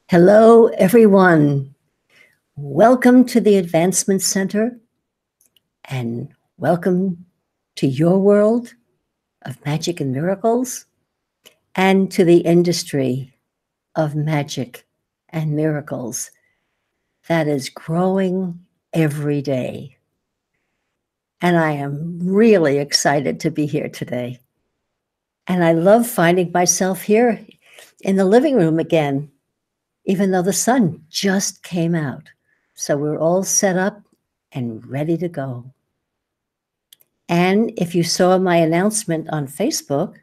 Hello, everyone. Welcome to the Advancement Center and welcome to your world of magic and miracles and to the industry of magic and miracles that is growing every day. And I am really excited to be here today. And I love finding myself here in the living room again, even though the sun just came out. So we're all set up and ready to go. And if you saw my announcement on Facebook,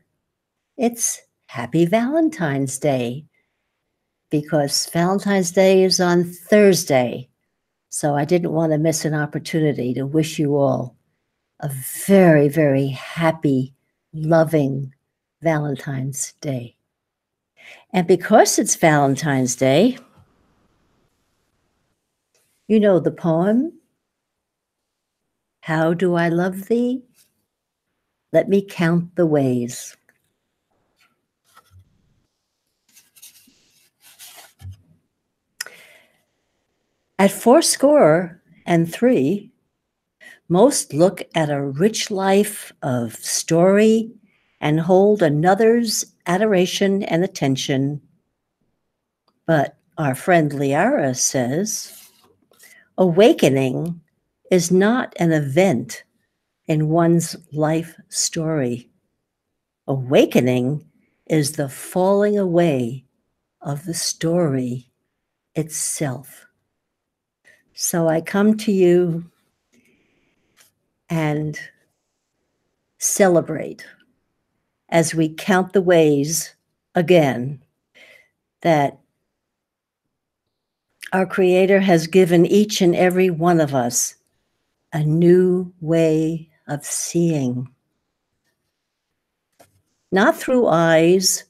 it's Happy Valentine's Day, because Valentine's Day is on Thursday. So I didn't want to miss an opportunity to wish you all a very, very happy, loving Valentine's Day. And because it's Valentine's Day, you know the poem, How Do I Love Thee? Let me count the ways. At 83, most look at a rich life of story and hold another's adoration and attention. But our friend Liara says, awakening is not an event in one's life story. Awakening is the falling away of the story itself. So I come to you and celebrate as we count the ways again that our Creator has given each and every one of us a new way of seeing. Not through eyes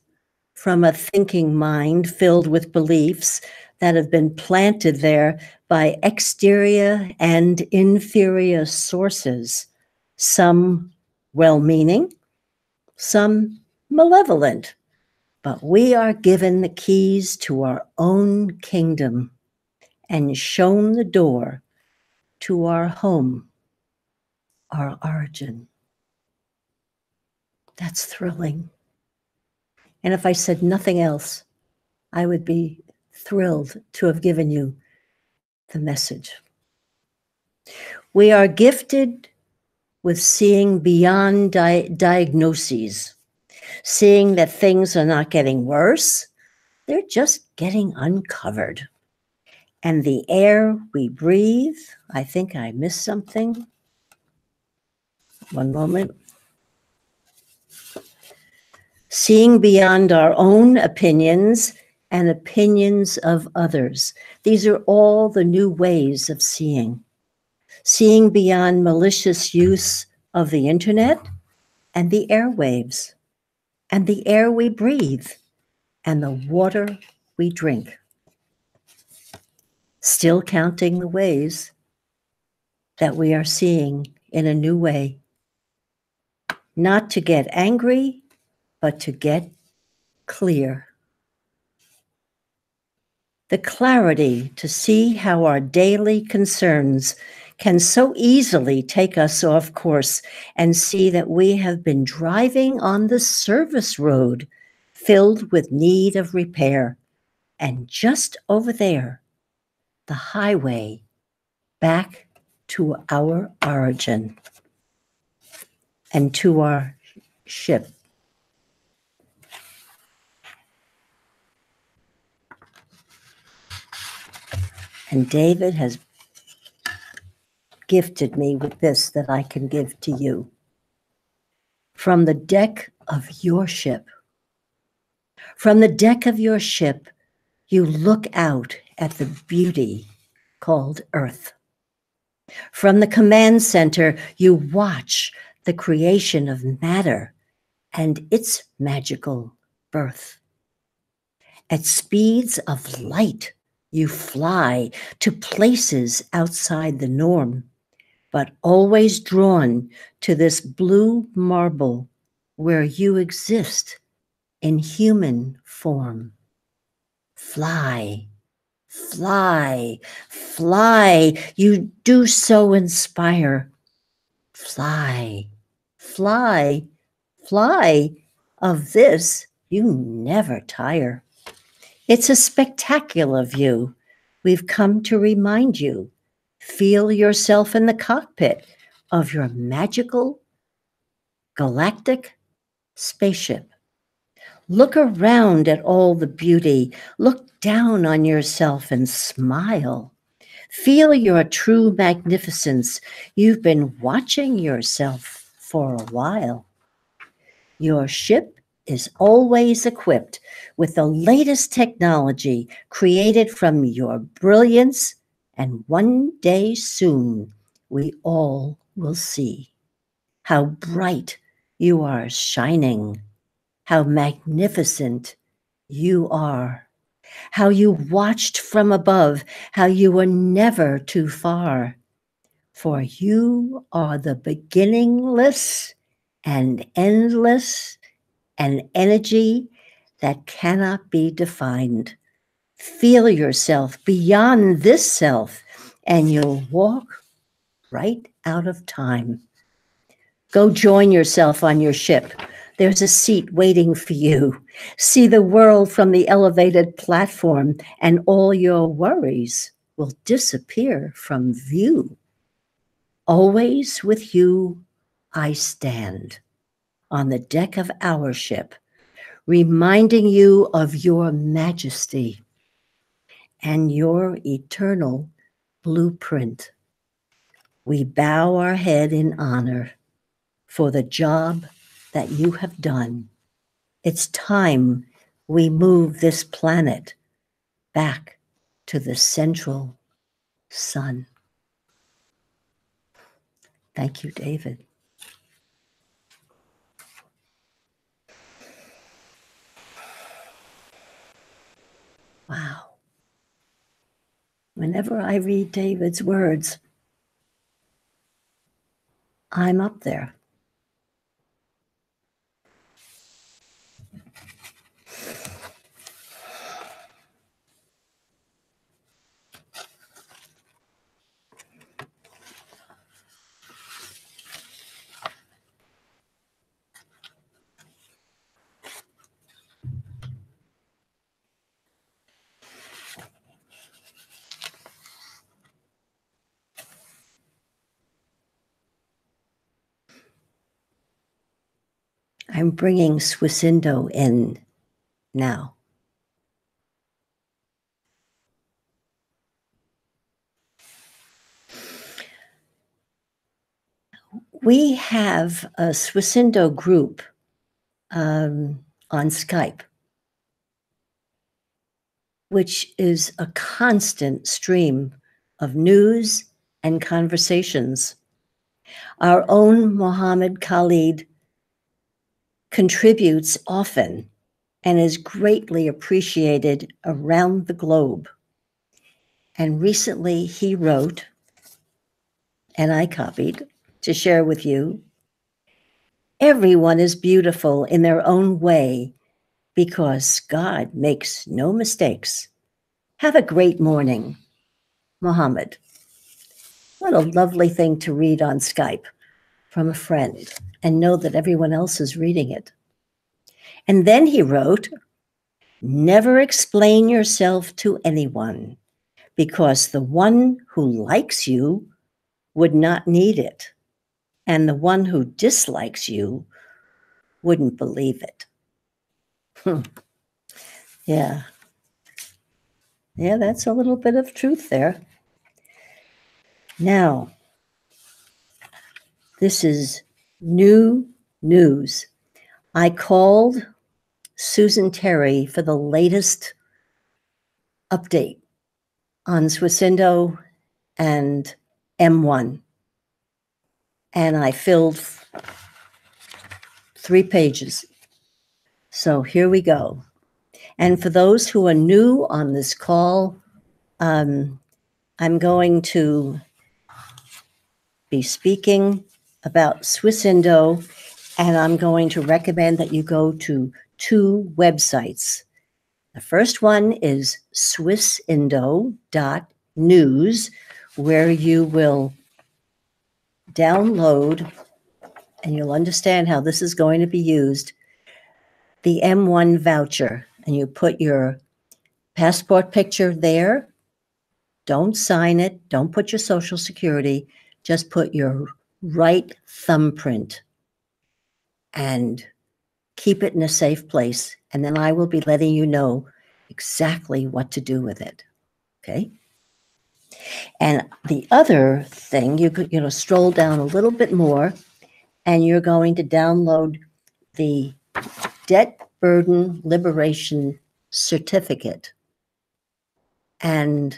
from a thinking mind filled with beliefs that have been planted there by exterior and inferior sources, some well-meaning, some malevolent, but we are given the keys to our own kingdom and shown the door to our home, our origin. That's thrilling. And if I said nothing else, I would be thrilled to have given you the message. We are gifted with seeing beyond diagnoses, seeing that things are not getting worse, they're just getting uncovered. And the air we breathe, I think I missed something. One moment. Seeing beyond our own opinions and opinions of others. These are all the new ways of seeing. Seeing beyond malicious use of the internet and the airwaves and the air we breathe and the water we drink. Still counting the ways that we are seeing in a new way. Not to get angry, but to get clear. The clarity to see how our daily concerns can so easily take us off course and see that we have been driving on the service road filled with need of repair. And just over there, the highway back to our origin and to our ship. And David has gifted me with this that I can give to you. From the deck of your ship. From the deck of your ship, you look out at the beauty called Earth. From the command center, you watch the creation of matter and its magical birth. At speeds of light, you fly to places outside the norm, but always drawn to this blue marble where you exist in human form. Fly, fly, fly. You do so inspire. Fly, fly, fly. Of this you never tire. It's a spectacular view. We've come to remind you. Feel yourself in the cockpit of your magical galactic spaceship. Look around at all the beauty. Look down on yourself and smile. Feel your true magnificence. You've been watching yourself for a while. Your ship is always equipped with the latest technology created from your brilliance, and one day soon we all will see how bright you are shining, how magnificent you are, how you watched from above, how you were never too far. For you are the beginningless and endless, an energy that cannot be defined. Feel yourself beyond this self, and you'll walk right out of time. Go join yourself on your ship. There's a seat waiting for you. See the world from the elevated platform, and all your worries will disappear from view. Always with you I stand on the deck of our ship, reminding you of your majesty and your eternal blueprint. We bow our head in honor for the job that you have done. It's time we move this planet back to the central sun. Thank you, David. Wow. Whenever I read David's words, I'm up there. I'm bringing Swisindo in now. We have a Swisindo group on Skype, which is a constant stream of news and conversations. Our own Mohammed Khalid contributes often and is greatly appreciated around the globe. And recently he wrote, and I copied to share with you, everyone is beautiful in their own way because God makes no mistakes. Have a great morning, Mohammed. What a lovely thing to read on Skype from a friend and know that everyone else is reading it. And then he wrote, never explain yourself to anyone because the one who likes you would not need it, and the one who dislikes you wouldn't believe it. Yeah. Yeah, that's a little bit of truth there. Now, this is new news. I called Susan Terry for the latest update on Swisindo and M1. And I filled 3 pages. So here we go. And for those who are new on this call, I'm going to be speaking about Swisindo, and I'm going to recommend that you go to 2 websites. The first one is swissindo.news, where you will download, and you'll understand how this is going to be used, the M1 voucher. And you put your passport picture there. Don't sign it. Don't put your social security. Just put your right thumbprint and keep it in a safe place. And then I will be letting you know exactly what to do with it. Okay? And the other thing, you could, stroll down a little bit more, and you're going to download the Debt Burden Liberation Certificate. And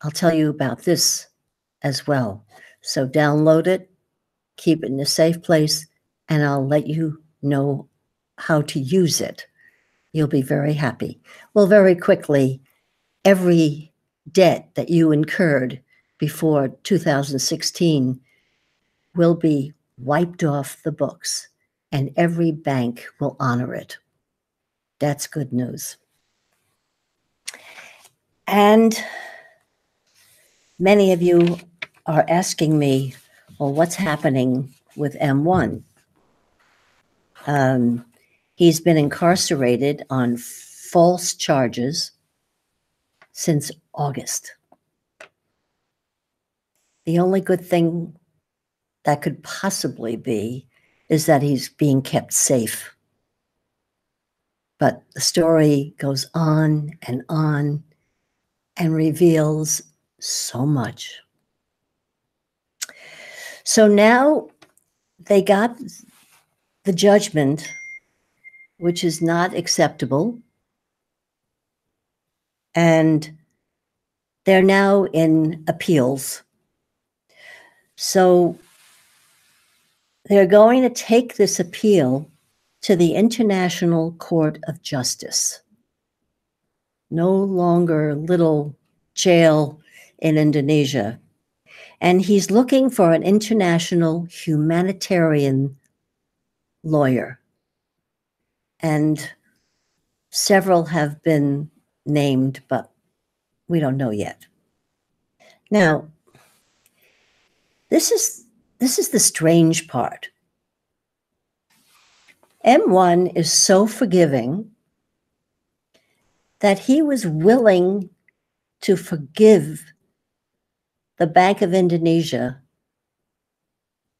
I'll tell you about this as well. So download it, keep it in a safe place, and I'll let you know how to use it. You'll be very happy. Well, very quickly, every debt that you incurred before 2016 will be wiped off the books, and every bank will honor it. That's good news. And many of you are asking me, well, what's happening with M1? He's been incarcerated on false charges since August. The only good thing that could possibly be is that he's being kept safe. But the story goes on and reveals so much. So now they got the judgment, which is not acceptable, and they're now in appeals. So they're going to take this appeal to the International Court of Justice. No longer little jail in Indonesia. And he's looking for an international humanitarian lawyer. And several have been named, but we don't know yet. Now, this is the strange part. M1 is so forgiving that he was willing to forgive the Bank of Indonesia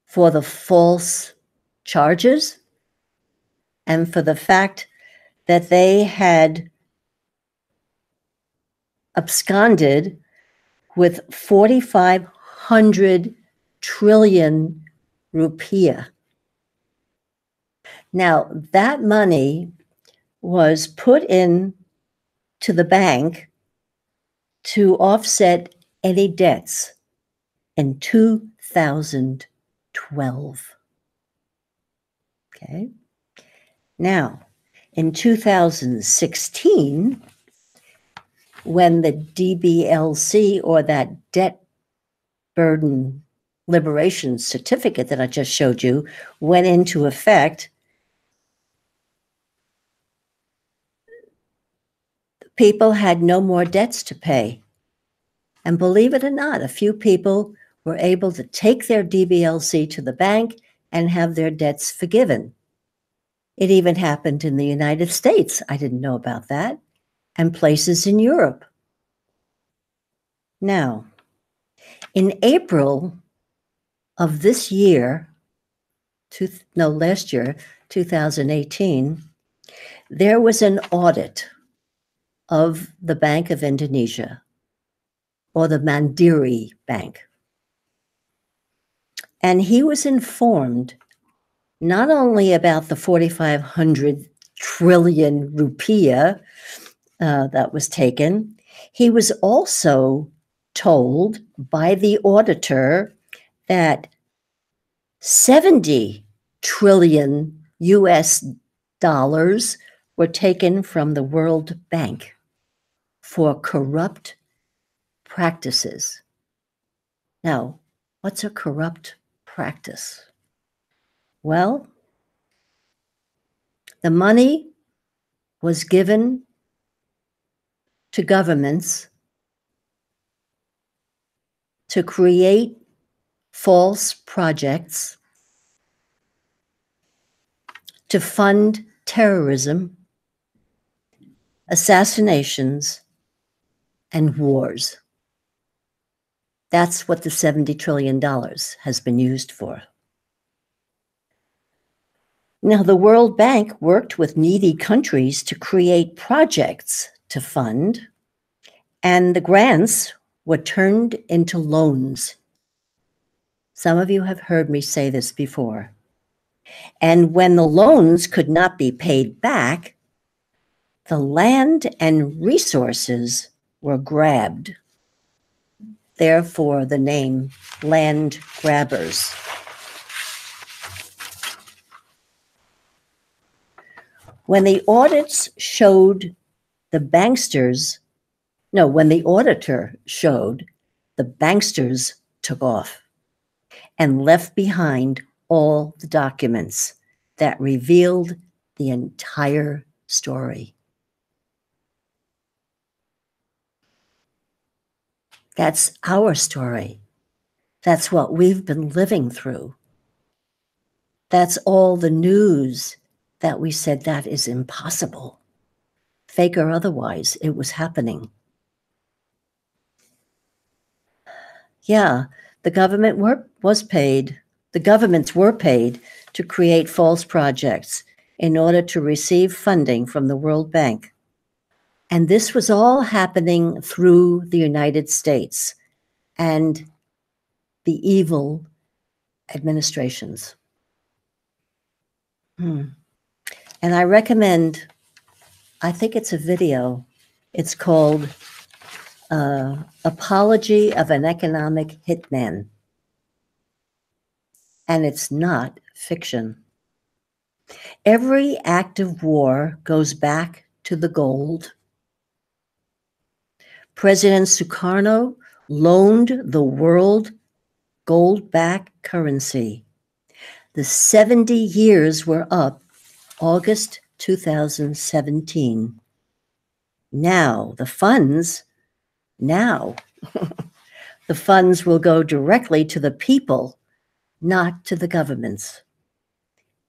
for the false charges and for the fact that they had absconded with 4,500 trillion rupiah. Now, that money was put in to the bank to offset any debts in 2012. Okay. Now, in 2016, when the DBLC, or that Debt Burden Liberation Certificate that I just showed you, went into effect, people had no more debts to pay. And believe it or not, a few people were able to take their DBLC to the bank and have their debts forgiven. It even happened in the United States. I didn't know about that. And places in Europe. Now, in April of this year, last year, 2018, there was an audit of the Bank of Indonesia, or the Mandiri Bank. And he was informed not only about the 4,500 trillion rupiah that was taken, he was also told by the auditor that 70 trillion US dollars were taken from the World Bank for corrupt practices. Now, what's a corrupt practice? Well, the money was given to governments to create false projects, to fund terrorism, assassinations, and wars. That's what the $70 trillion has been used for. Now, the World Bank worked with needy countries to create projects to fund, and the grants were turned into loans. Some of you have heard me say this before. And when the loans could not be paid back, the land and resources were grabbed. Therefore, the name land grabbers. When the audits showed the banksters, when the auditor showed the banksters took off and left behind all the documents that revealed the entire story. That's our story. That's what we've been living through. That's all the news that we said that is impossible. Fake or otherwise, it was happening. Yeah, the government was paid. The governments were paid to create false projects in order to receive funding from the World Bank. And this was all happening through the United States and the evil administrations. And I recommend, I think it's a video. It's called Apology of an Economic Hitman. And it's not fiction. Every act of war goes back to the gold. President Sukarno loaned the world gold-backed currency. The 70 years were up August 2017. Now, the funds will go directly to the people, not to the governments.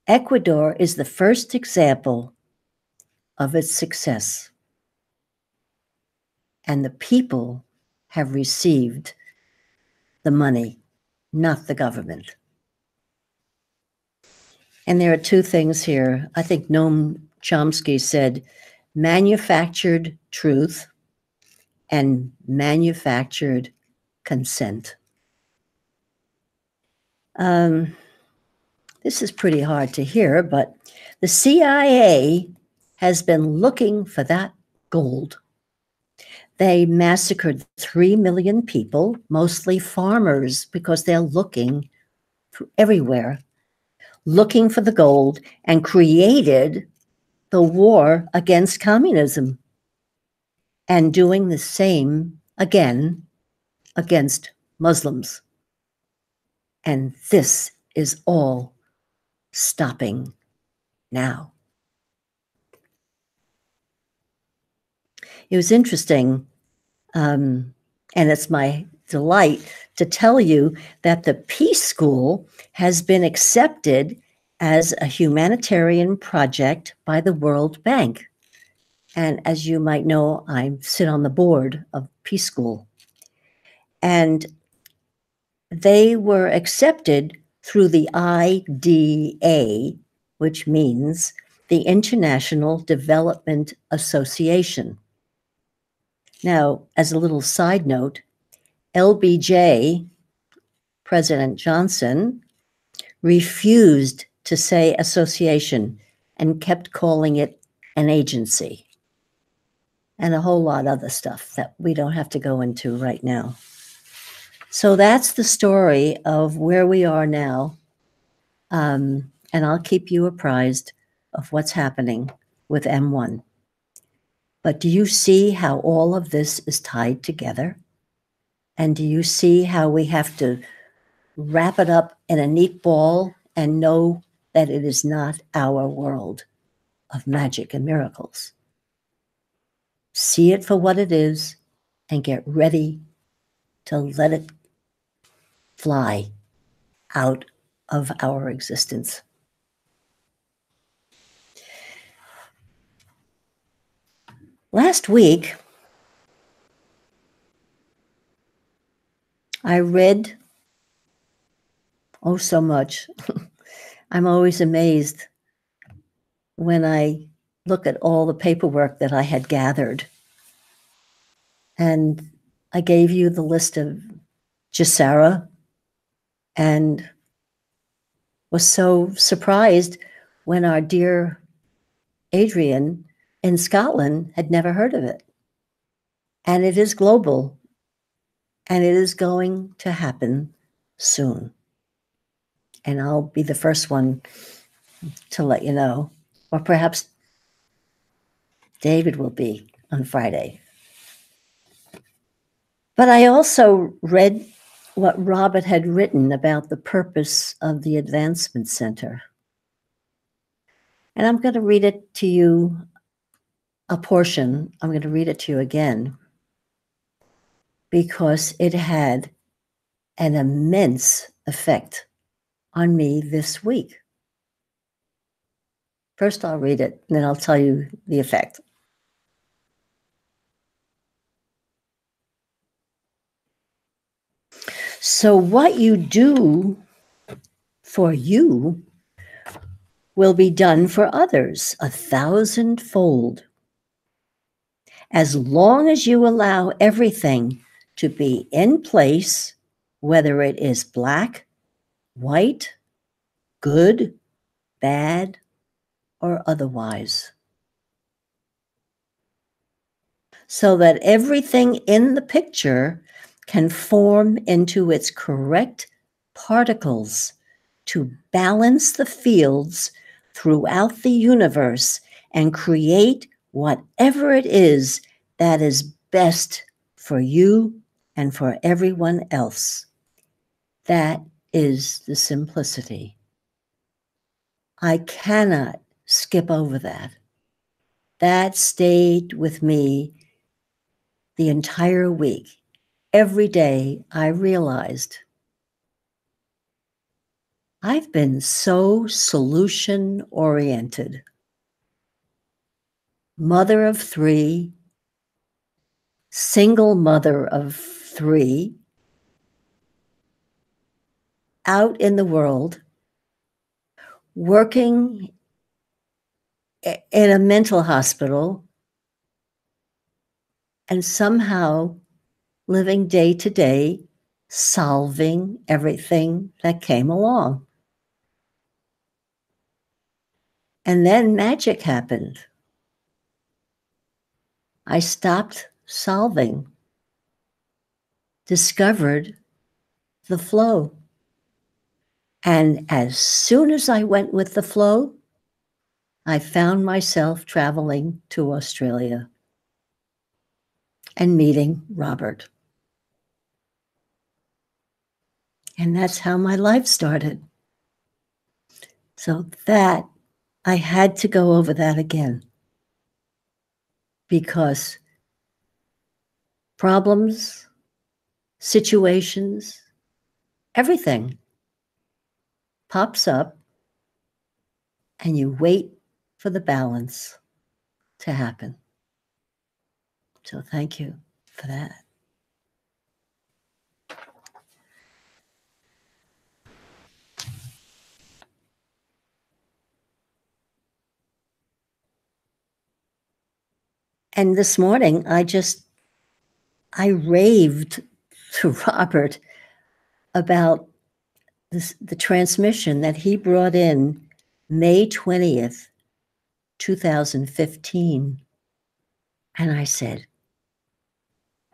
Ecuador is the first example of its success. And the people have received the money, not the government. And there are two things here. I think Noam Chomsky said, manufactured truth and manufactured consent. This is pretty hard to hear, but the CIA has been looking for that gold. They massacred 3 million people, mostly farmers, because they're looking everywhere, looking for the gold, and created the war against communism and doing the same again against Muslims. And this is all stopping now. It was interesting, and it's my delight to tell you that the Peace School has been accepted as a humanitarian project by the World Bank. And as you might know, I sit on the board of Peace School. And they were accepted through the IDA, which means the International Development Association. Now, as a little side note, LBJ, President Johnson, refused to say association and kept calling it an agency, and a whole lot of other stuff that we don't have to go into right now. So that's the story of where we are now, and I'll keep you apprised of what's happening with M1. But do you see how all of this is tied together? And do you see how we have to wrap it up in a neat ball and know that it is not our world of magic and miracles? see it for what it is, and get ready to let it fly out of our existence. Last week, I read, oh, so much. I'm always amazed when I look at all the paperwork that I had gathered. And I gave you the list of Gisara and was so surprised when our dear Adrian in Scotland had never heard of it. And it is global, and it is going to happen soon. And I'll be the first one to let you know, or perhaps David will be on Friday. But I also read what Robert had written about the purpose of the Advancement Center. And I'm going to read it to you, a portion. I'm going to read it to you again because it had an immense effect on me this week. First, I'll read it, and then I'll tell you the effect. So what you do for you will be done for others 1,000-fold. As long as you allow everything to be in place, whether it is black, white, good, bad, or otherwise. So that everything in the picture can form into its correct particles to balance the fields throughout the universe and create whatever it is that is best for you and for everyone else. That is the simplicity. I cannot skip over that. That stayed with me the entire week. Every day I realized I've been so solution-oriented. Mother of 3, single mother of 3, out in the world, working in a mental hospital, and somehow living day to day, solving everything that came along. And then magic happened. I stopped solving, discovered the flow. And as soon as I went with the flow, I found myself traveling to Australia and meeting Robert. And that's how my life started. So that, I had to go over that again. Because problems, situations, everything pops up, and you wait for the balance to happen. So thank you for that. And this morning, I raved to Robert about the transmission that he brought in May 20th, 2015. And I said,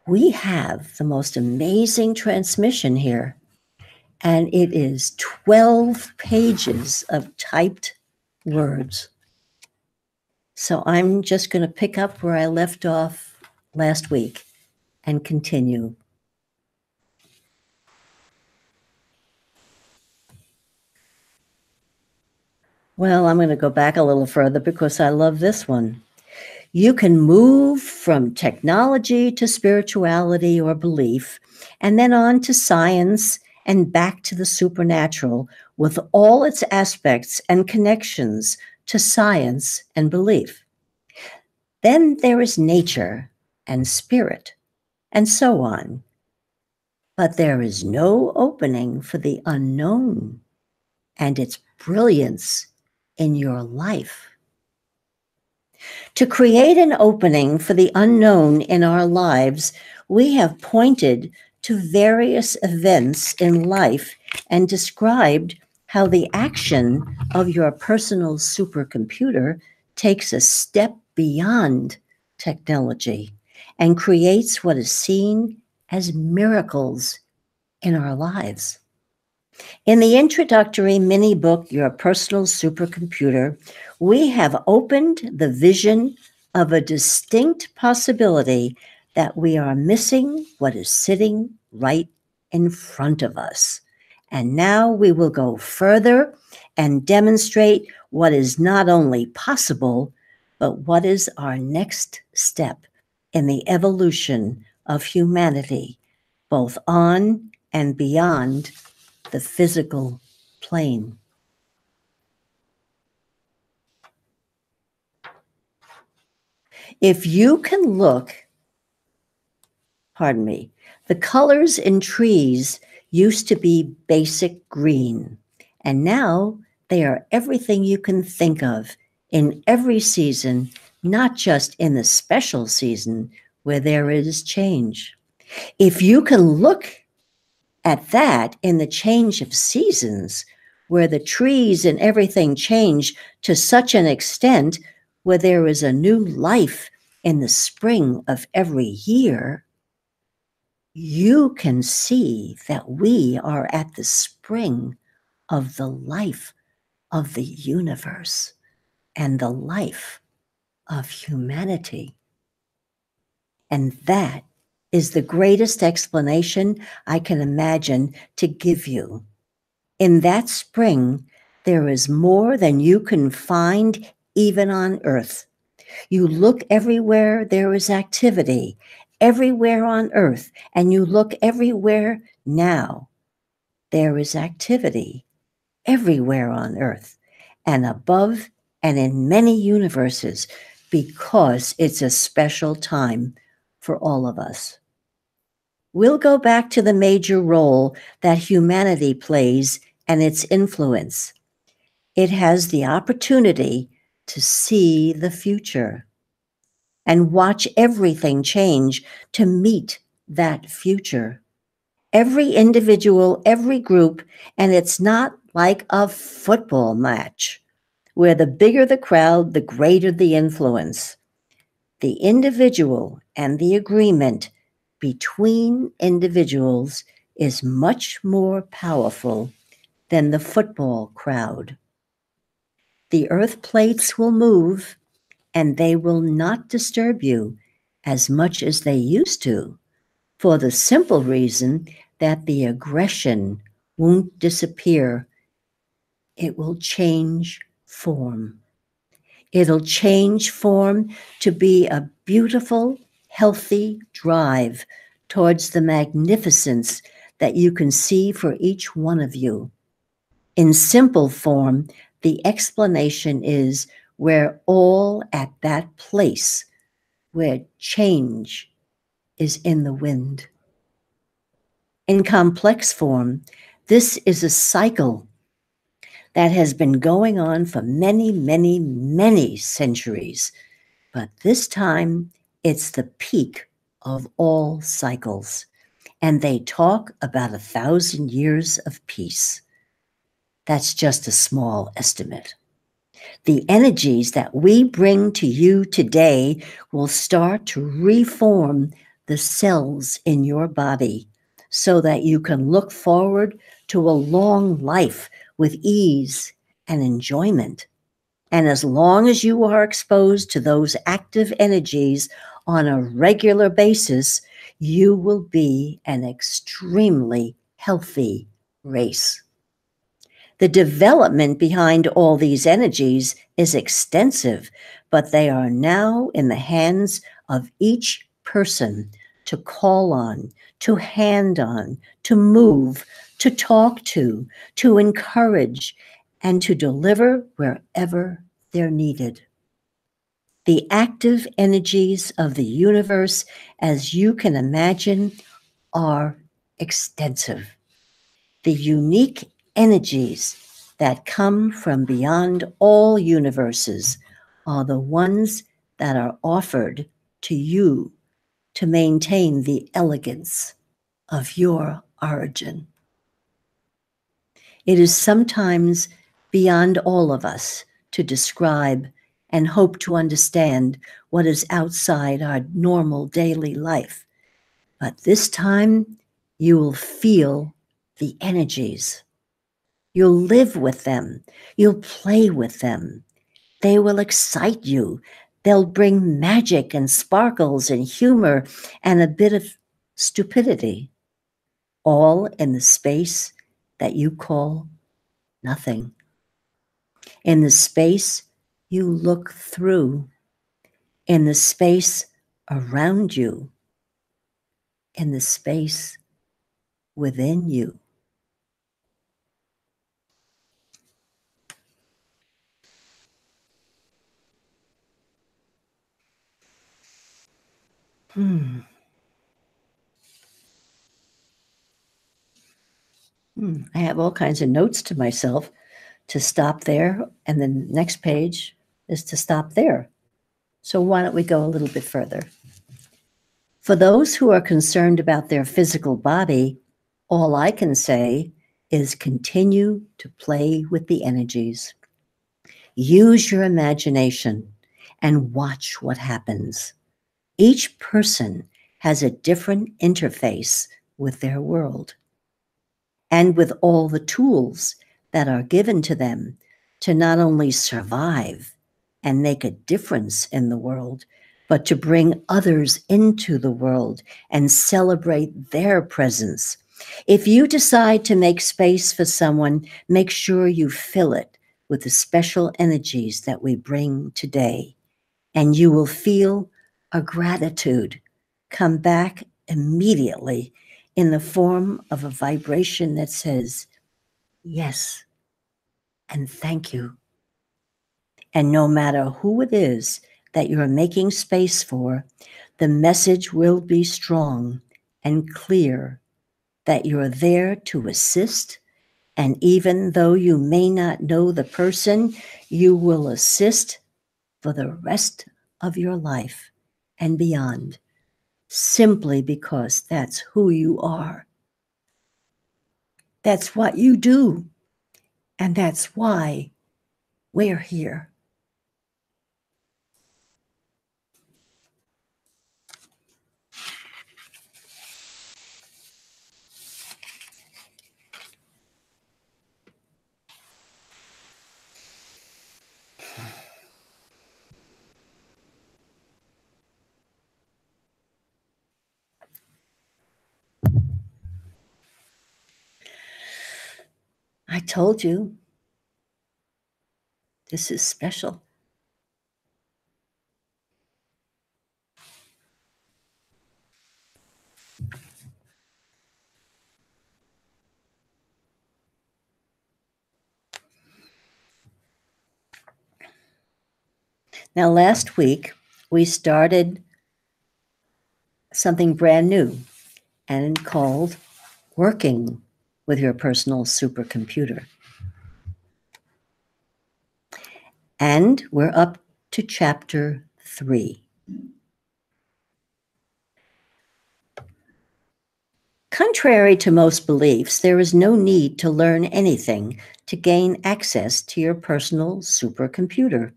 we have the most amazing transmission here. And it is 12 pages of typed words. So I'm just going to pick up where I left off last week and continue. Well, I'm going to go back a little further because I love this one. You can move from technology to spirituality or belief, and then on to science and back to the supernatural with all its aspects and connections to science and belief. Then there is nature and spirit, and so on. But there is no opening for the unknown and its brilliance in your life. To create an opening for the unknown in our lives, we have pointed to various events in life and described how the action of your personal supercomputer takes a step beyond technology and creates what is seen as miracles in our lives. In the introductory mini book, Your Personal Supercomputer, we have opened the vision of a distinct possibility that we are missing what is sitting right in front of us. And now we will go further and demonstrate what is not only possible, but what is our next step in the evolution of humanity, both on and beyond the physical plane. If you can look, the colors in trees used to be basic green, and now they are everything you can think of in every season, not just in the special season where there is change. If you can look at that in the change of seasons, where the trees and everything change to such an extent where there is a new life in the spring of every year, you can see that we are at the spring of the life of the universe and the life of humanity. And that is the greatest explanation I can imagine to give you. In that spring, there is more than you can find even on Earth. You look everywhere, there is activity, everywhere on Earth, and you look everywhere now. There is activity everywhere on Earth, and above and in many universes, because it's a special time for all of us. We'll go back to the major role that humanity plays and its influence. It has the opportunity to see the future and watch everything change to meet that future. Every individual, every group, and it's not like a football match where the bigger the crowd, the greater the influence. The individual and the agreement between individuals is much more powerful than the football crowd. The earth plates will move, and they will not disturb you as much as they used to, for the simple reason that the aggression won't disappear. It will change form. It'll change form to be a beautiful, healthy drive towards the magnificence that you can see for each one of you. In simple form, the explanation is we're all at that place where change is in the wind. In complex form, this is a cycle that has been going on for many, many, many centuries. But this time, it's the peak of all cycles. And they talk about 1,000 years of peace. That's just a small estimate. The energies that we bring to you today will start to reform the cells in your body so that you can look forward to a long life with ease and enjoyment. And as long as you are exposed to those active energies on a regular basis, you will be an extremely healthy race. The development behind all these energies is extensive, but they are now in the hands of each person to call on, to hand on, to move, to talk to encourage, and to deliver wherever they're needed. The active energies of the universe, as you can imagine, are extensive. The unique energies that come from beyond all universes are the ones that are offered to you to maintain the elegance of your origin. It is sometimes beyond all of us to describe and hope to understand what is outside our normal daily life. But this time, you will feel the energies. You'll live with them. You'll play with them. They will excite you. They'll bring magic and sparkles and humor and a bit of stupidity, all in the space that you call nothing. In the space you look through, in the space around you, in the space within you. I have all kinds of notes to myself to stop there, and the next page is to stop there. So why don't we go a little bit further? For those who are concerned about their physical body, all I can say is continue to play with the energies. Use your imagination and watch what happens. Each person has a different interface with their world and with all the tools that are given to them to not only survive and make a difference in the world, but to bring others into the world and celebrate their presence. If you decide to make space for someone, make sure you fill it with the special energies that we bring today, and you will feel a gratitude come back immediately in the form of a vibration that says, yes, and thank you. And no matter who it is that you're making space for, the message will be strong and clear that you're there to assist. And even though you may not know the person, you will assist for the rest of your life and beyond, simply because that's who you are. That's what you do. And that's why we're here. I told you, this is special. Now, last week, we started something brand new and called Working with Your Personal Supercomputer. And we're up to chapter 3. Contrary to most beliefs, there is no need to learn anything to gain access to your personal supercomputer.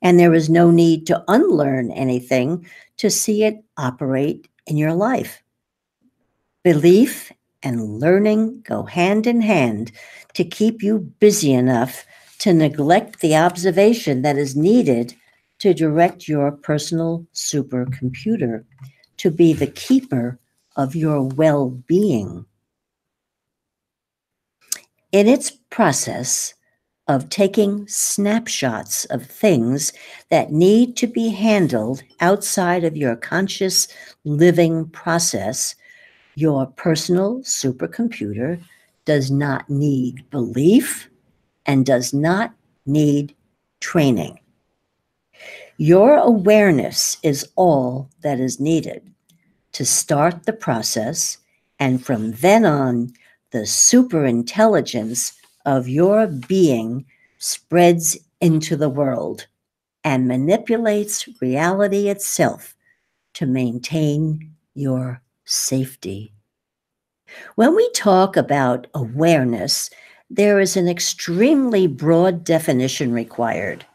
And there is no need to unlearn anything to see it operate in your life. Belief and learning go hand in hand to keep you busy enough to neglect the observation that is needed to direct your personal supercomputer to be the keeper of your well-being. In its process of taking snapshots of things that need to be handled outside of your conscious living process, your personal supercomputer does not need belief and does not need training. Your awareness is all that is needed to start the process, and from then on, the superintelligence of your being spreads into the world and manipulates reality itself to maintain your safety. When we talk about awareness, there is an extremely broad definition required.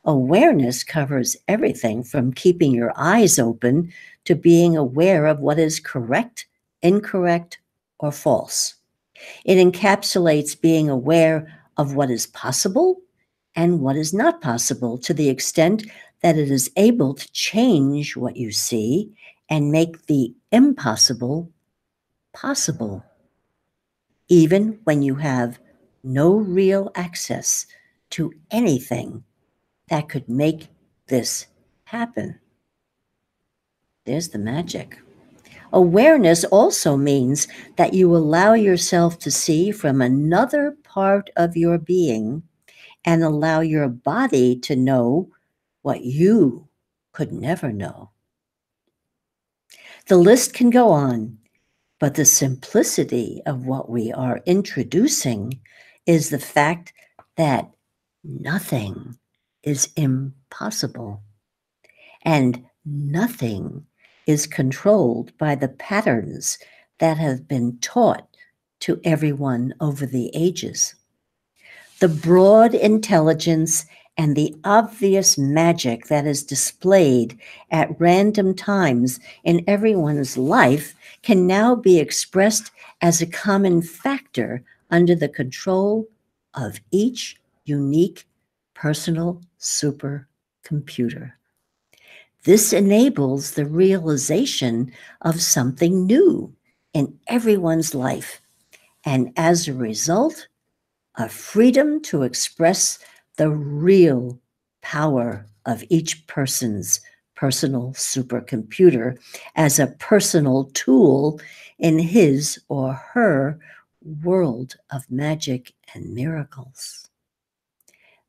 Awareness covers everything from keeping your eyes open to being aware of what is correct, incorrect, or false. It encapsulates being aware of what is possible and what is not possible to the extent that it is able to change what you see and make the impossible possible, even when you have no real access to anything that could make this happen. There's the magic. Awareness also means that you allow yourself to see from another part of your being and allow your body to know what you could never know. The list can go on, but the simplicity of what we are introducing is the fact that nothing is impossible. And nothing is controlled by the patterns that have been taught to everyone over the ages. The broad intelligence and the obvious magic that is displayed at random times in everyone's life can now be expressed as a common factor under the control of each unique personal supercomputer. This enables the realization of something new in everyone's life, and as a result, a freedom to express the real power of each person's personal supercomputer as a personal tool in his or her world of magic and miracles.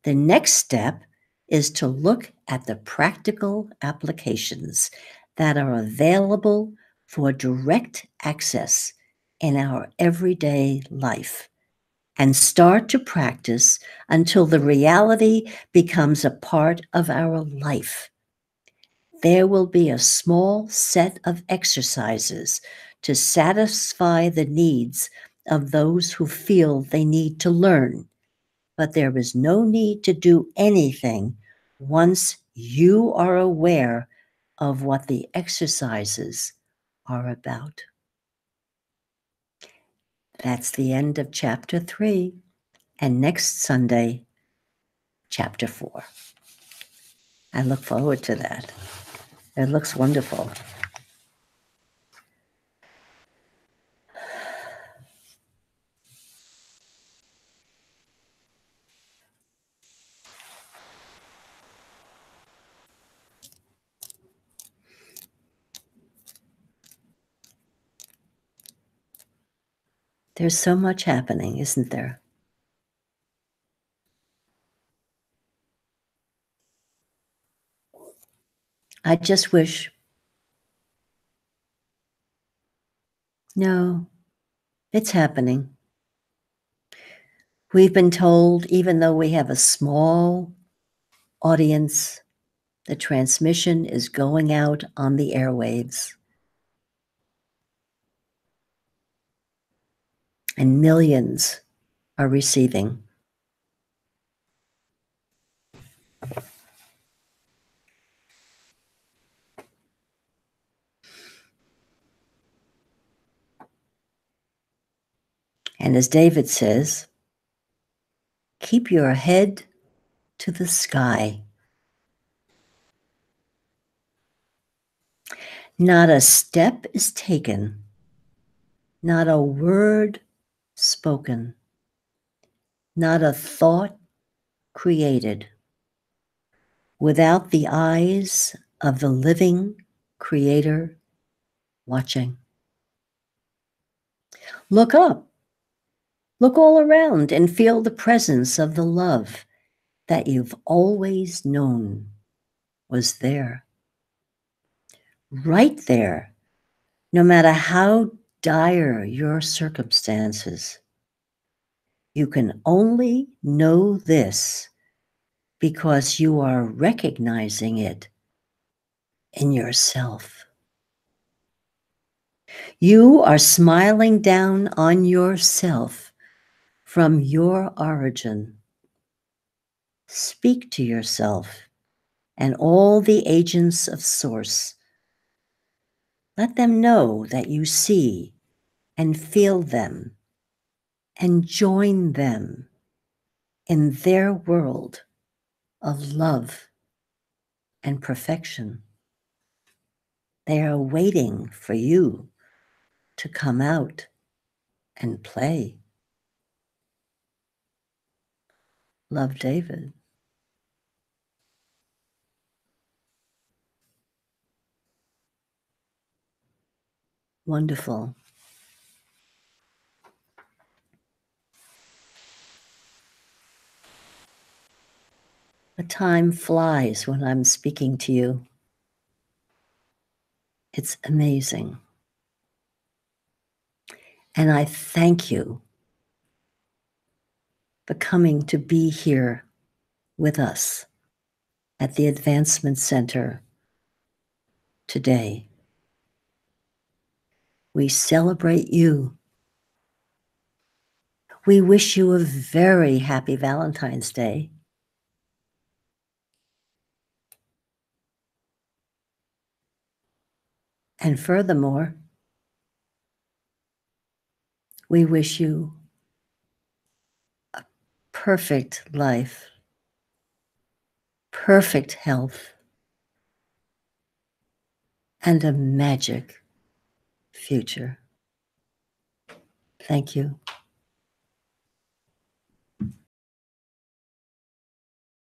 The next step is to look at the practical applications that are available for direct access in our everyday life and start to practice until the reality becomes a part of our life. There will be a small set of exercises to satisfy the needs of those who feel they need to learn, but there is no need to do anything once you are aware of what the exercises are about. That's the end of chapter 3, and next Sunday, chapter 4. I look forward to that. It looks wonderful. There's so much happening, isn't there? I just wish, no, it's happening. We've been told, even though we have a small audience, the transmission is going out on the airwaves. And millions are receiving. And as David says, keep your head to the sky. Not a step is taken, not a word spoken not a thought created without the eyes of the living Creator watching. Look up, look all around, and feel the presence of the love that you've always known was there. Right there, no matter how dire your circumstances. You can only know this because you are recognizing it in yourself. You are smiling down on yourself from your origin. Speak to yourself and all the agents of Source. Let them know that you see and feel them and join them in their world of love and perfection. They are waiting for you to come out and play. Love, David. Wonderful. The time flies when I'm speaking to you. It's amazing. And I thank you for coming to be here with us at the Advancement Center today. We celebrate you. We wish you a very happy Valentine's Day. And furthermore, we wish you a perfect life, perfect health, and a magic future. Thank you.